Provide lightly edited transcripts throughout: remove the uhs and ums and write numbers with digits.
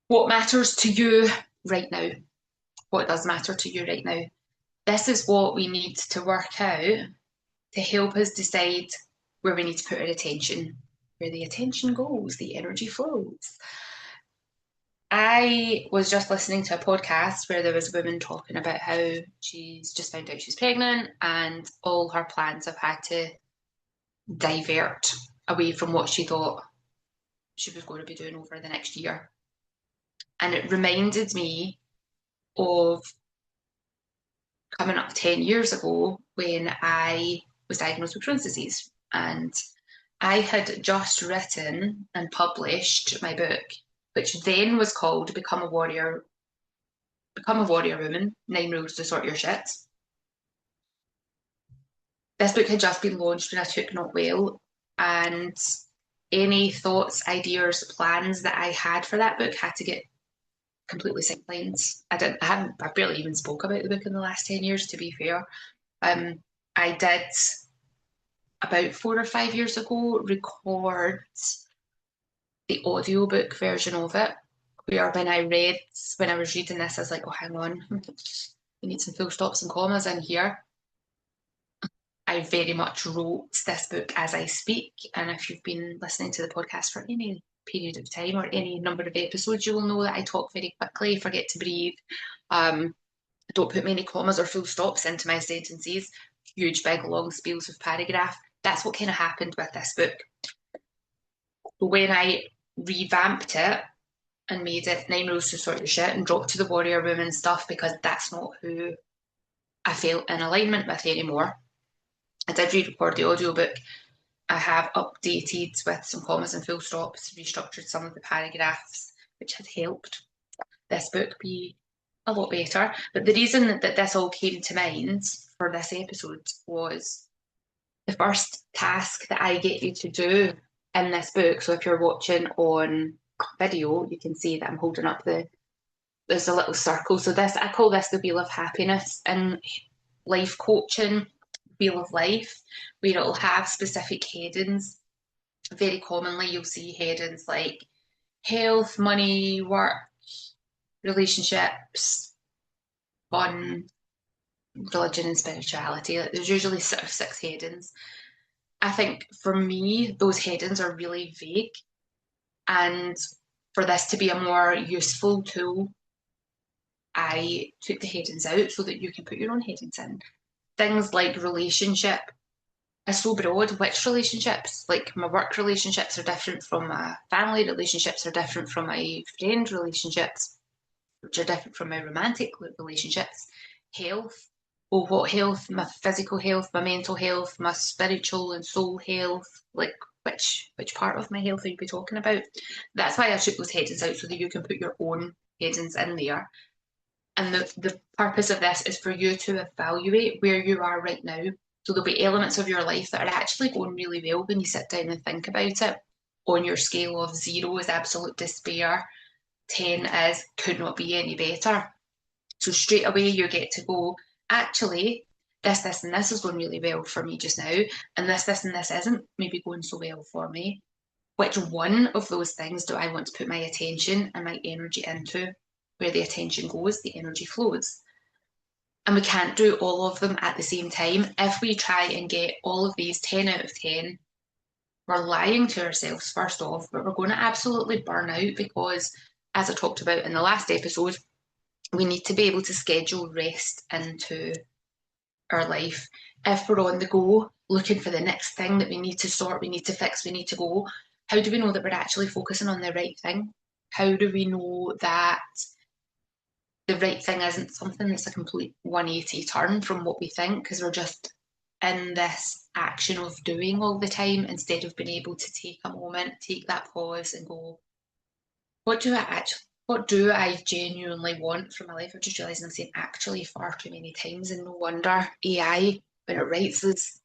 What matters to you right now? What does matter to you right now? This is what we need to work out to help us decide where we need to put our attention. Where the attention goes, the energy flows. I was just listening to a podcast where there was a woman talking about how she's just found out she's pregnant and all her plans have had to divert away from what she thought she was going to be doing over the next year. And it reminded me of coming up 10 years ago when I was diagnosed with Crohn's disease. And I had just written and published my book, which then was called Become a Warrior Woman, 9 Rules to Sort Your Shit. This book had just been launched when I took not well, and any thoughts, ideas, plans that I had for that book had to get completely sidelined. I barely even spoke about the book in the last 10 years, to be fair. Um, I did about 4 or 5 years ago record the audiobook version of it, where when I was reading this, I was like, oh, hang on, we need some full stops and commas in here. I very much wrote this book as I speak. And if you've been listening to the podcast for any period of time or any number of episodes, you will know that I talk very quickly, forget to breathe, don't put many commas or full stops into my sentences, huge, big, long spells of paragraph. That's what kind of happened with this book. But when I revamped it and made it 9 Rules to Sort Your Shit and dropped to the warrior woman stuff because that's not who I felt in alignment with anymore, I did re-record the audiobook. I have updated with some commas and full stops, restructured some of the paragraphs, which had helped this book be a lot better. But the reason that this all came to mind for this episode was the first task that I get you to do in this book. So if you're watching on video, you can see that I'm holding up there's a little circle. So I call this the wheel of happiness in life coaching, wheel of life, where it'll have specific headings. Very commonly, you'll see headings like health, money, work, relationships, fun, religion, and spirituality. Like, there's usually sort of 6 headings. I think for me, those headings are really vague. And for this to be a more useful tool, I took the headings out so that you can put your own headings in. Things like relationship is so broad. Which relationships? Like my work relationships are different from my family relationships, are different from my friend relationships, which are different from my romantic relationships. Health. Well, what health? My physical health, my mental health, my spiritual and soul health. Like which part of my health are you be talking about? That's why I took those headings out so that you can put your own headings in there. And the purpose of this is for you to evaluate where you are right now. So there'll be elements of your life that are actually going really well when you sit down and think about it. On your scale of 0 is absolute despair, 10 is could not be any better. So straight away you get to go, actually, this, and this is going really well for me just now, and this, and this isn't maybe going so well for me. Which one of those things do I want to put my attention and my energy into? Where the attention goes, the energy flows. And we can't do all of them at the same time. If we try and get all of these 10 out of 10, we're lying to ourselves, first off, but we're going to absolutely burn out because, as I talked about in the last episode, we need to be able to schedule rest into our life. If we're on the go, looking for the next thing that we need to sort, we need to fix, we need to go, how do we know that we're actually focusing on the right thing? How do we know that the right thing isn't something that's a complete 180 turn from what we think because we're just in this action of doing all the time instead of being able to take a moment, take that pause and go, what do I genuinely want from my life? I'm just realising I'm saying actually far too many times, and no wonder AI, when it writes us,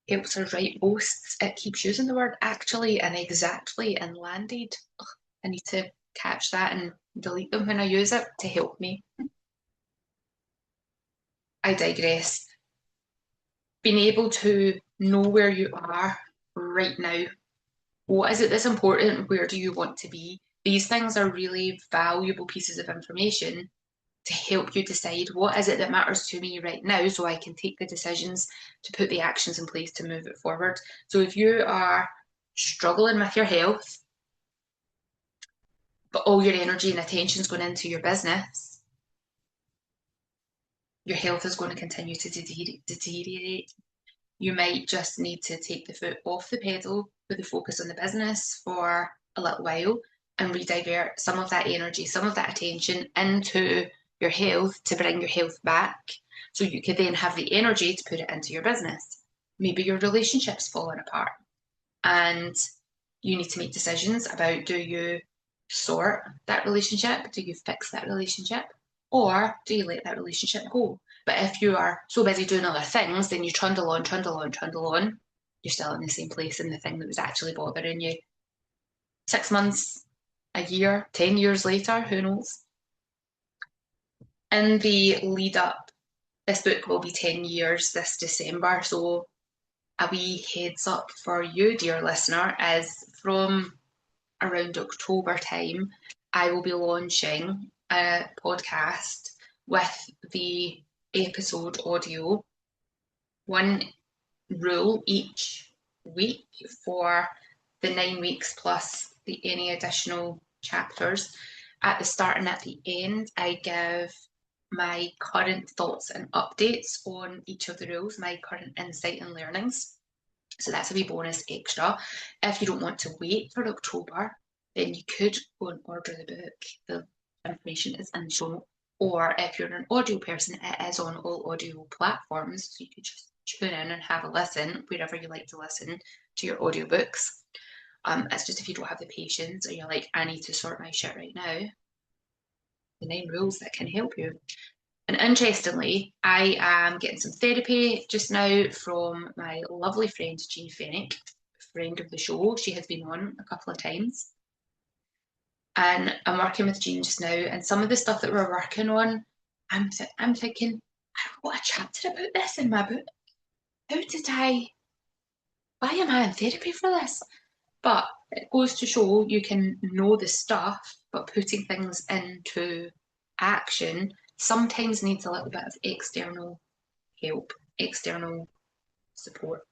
helps us write posts, it keeps using the word actually and exactly and landed. Ugh, I need to catch that and delete them when I use it to help me. I digress. Being able to know where you are right now. What is it that's important? Where do you want to be? These things are really valuable pieces of information to help you decide what is it that matters to me right now so I can take the decisions to put the actions in place to move it forward. So if you are struggling with your health, but all your energy and attention is going into your business, your health is going to continue to deteriorate. You might just need to take the foot off the pedal with the focus on the business for a little while and redivert some of that energy, some of that attention into your health to bring your health back so you could then have the energy to put it into your business. Maybe your relationship's falling apart and you need to make decisions about, do you sort that relationship? Do you fix that relationship? Or do you let that relationship go? But if you are so busy doing other things, then you trundle on, trundle on, trundle on. You're still in the same place in the thing that was actually bothering you. 6 months, a year, 10 years later, who knows? In the lead up, this book will be 10 years this December. So a wee heads up for you, dear listener, is from around October time, I will be launching a podcast with the episode audio, one rule each week for the 9 weeks plus any additional chapters. At the start and at the end, I give my current thoughts and updates on each of the rules, my current insight and learnings. So that's a wee bonus extra. If you don't want to wait for October, then you could go and order the book. The information is in the show notes. Or if you're an audio person, it is on all audio platforms. So you could just tune in and have a listen wherever you like to listen to your audiobooks. It's just if you don't have the patience or you're like, I need to sort my shit right now, the 9 rules that can help you. And interestingly, I am getting some therapy just now from my lovely friend Jean Fennick, friend of the show. She has been on a couple of times. And I'm working with Jean just now, and some of the stuff that we're working on, I'm thinking, I wrote a chapter about this in my book. Why am I in therapy for this? But it goes to show you can know the stuff, but putting things into action sometimes needs a little bit of external help, external support.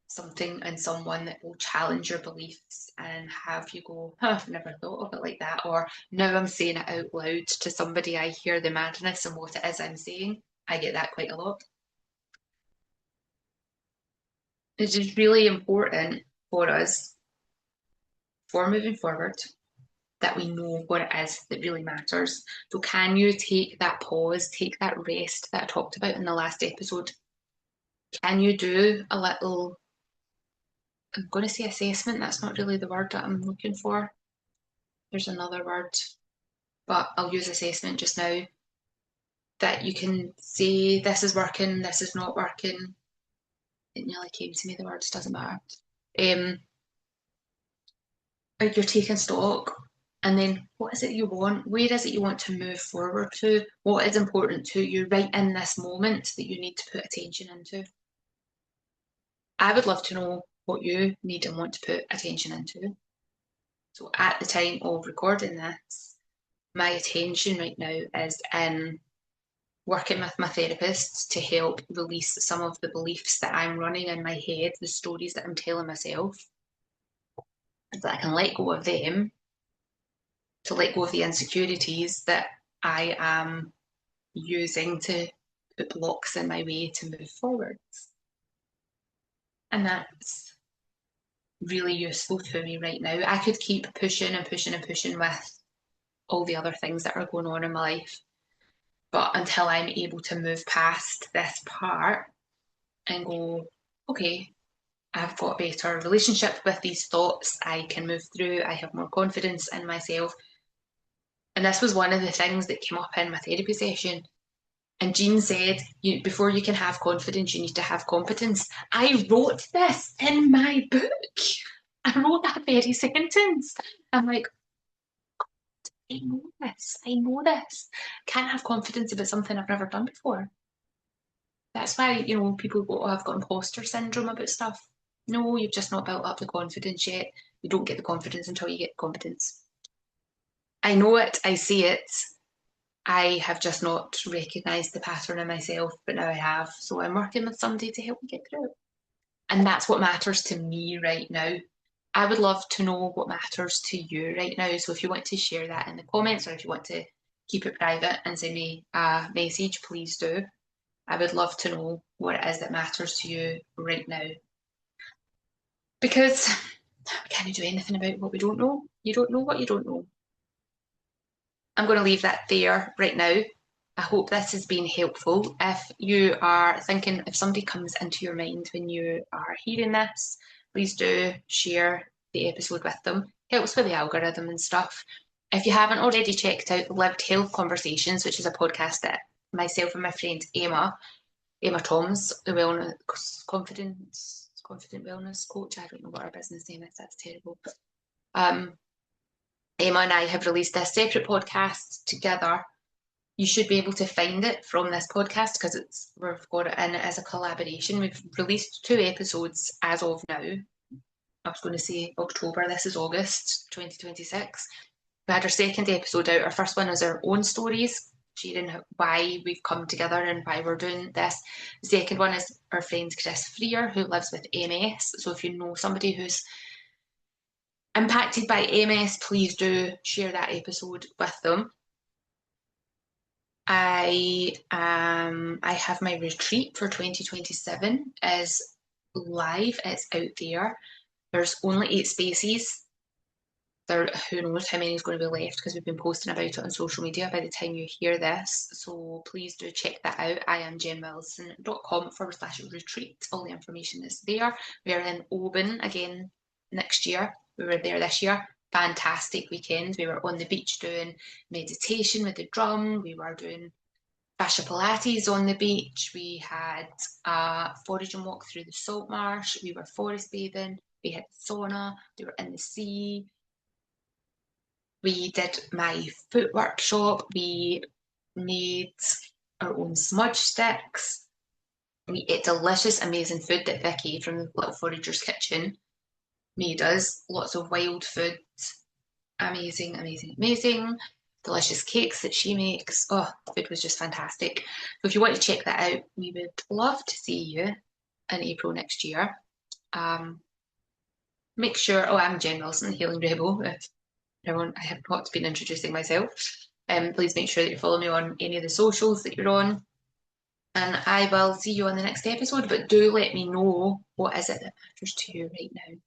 Something and someone that will challenge your beliefs and have you go, I've never thought of it like that. Or now I'm saying it out loud to somebody, I hear the madness and what it is I'm saying. I get that quite a lot. It's just really important for us, for moving forward, that we know what it is that really matters. So can you take that pause, take that rest that I talked about in the last episode? Can you do a little, I'm going to say assessment, that's not really the word that I'm looking for. There's another word, but I'll use assessment just now, that you can say, this is working, this is not working. It nearly came to me, the words, doesn't matter. Like you're taking stock, and then what is it you want? Where is it you want to move forward to? What is important to you right in this moment that you need to put attention into? I would love to know what you need and want to put attention into. So at the time of recording this, my attention right now is in working with my therapist to help release some of the beliefs that I'm running in my head, the stories that I'm telling myself, so that I can let go of them, to let go of the insecurities that I am using to put blocks in my way to move forwards. And that's really useful to me right now. I could keep pushing and pushing and pushing with all the other things that are going on in my life. But until I'm able to move past this part and go, okay, I've got a better relationship with these thoughts, I can move through, I have more confidence in myself. And this was one of the things that came up in my therapy session. And Jean said, before you can have confidence, you need to have competence. I wrote this in my book. I wrote that very sentence. I'm like, I know this. I know this. Can't have confidence about something I've never done before. That's why, people go, oh, I've got imposter syndrome about stuff. No, you've just not built up the confidence yet. You don't get the confidence until you get the competence. I know it, I see it. I have just not recognised the pattern in myself, but now I have. So I'm working with somebody to help me get through it. And that's what matters to me right now. I would love to know what matters to you right now. So if you want to share that in the comments, or if you want to keep it private and send me a message, please do. I would love to know what it is that matters to you right now. Because we can't do anything about what we don't know. You don't know what you don't know. I'm going to leave that there right now. I hope this has been helpful. If you are thinking, if somebody comes into your mind when you are hearing this, please do share the episode with them. Helps with the algorithm and stuff. If you haven't already checked out Lived Health Conversations, which is a podcast that myself and my friend Emma Toms, the confident wellness coach. I don't know what her business name is. That's terrible. Emma and I have released a separate podcast together. You should be able to find it from this podcast because we've got it in as a collaboration. We've released 2 episodes as of now. I was going to say October. This is August 2026. We had our second episode out. Our first one is our own stories, sharing why we've come together and why we're doing this. The second one is our friend Chris Freer, who lives with MS. So if you know somebody who's impacted by MS, please do share that episode with them. I have my retreat for 2027 is live. It's out there. There's only 8 spaces. Who knows how many is going to be left because we've been posting about it on social media by the time you hear this. So please do check that out. I am jenwilson.com/retreat. All the information is there. We're in Oban again next year. We were there this year. Fantastic weekend. We were on the beach doing meditation with the drum. We were doing fascia pilates on the beach. We had a foraging walk through the salt marsh. We were forest bathing. We had sauna. We were in the sea. We did my foot workshop. We made our own smudge sticks. We ate delicious, amazing food that Vicky from the Little Forager's Kitchen made us. Lots of wild food. Amazing, amazing, amazing. Delicious cakes that she makes. Oh, the food was just fantastic. So if you want to check that out, we would love to see you in April next year. Make sure, I'm Jen Wilson, Healing Rebel. If I have not been introducing myself. Please make sure that you follow me on any of the socials that you're on. And I will see you on the next episode, but do let me know what is it that matters to you right now.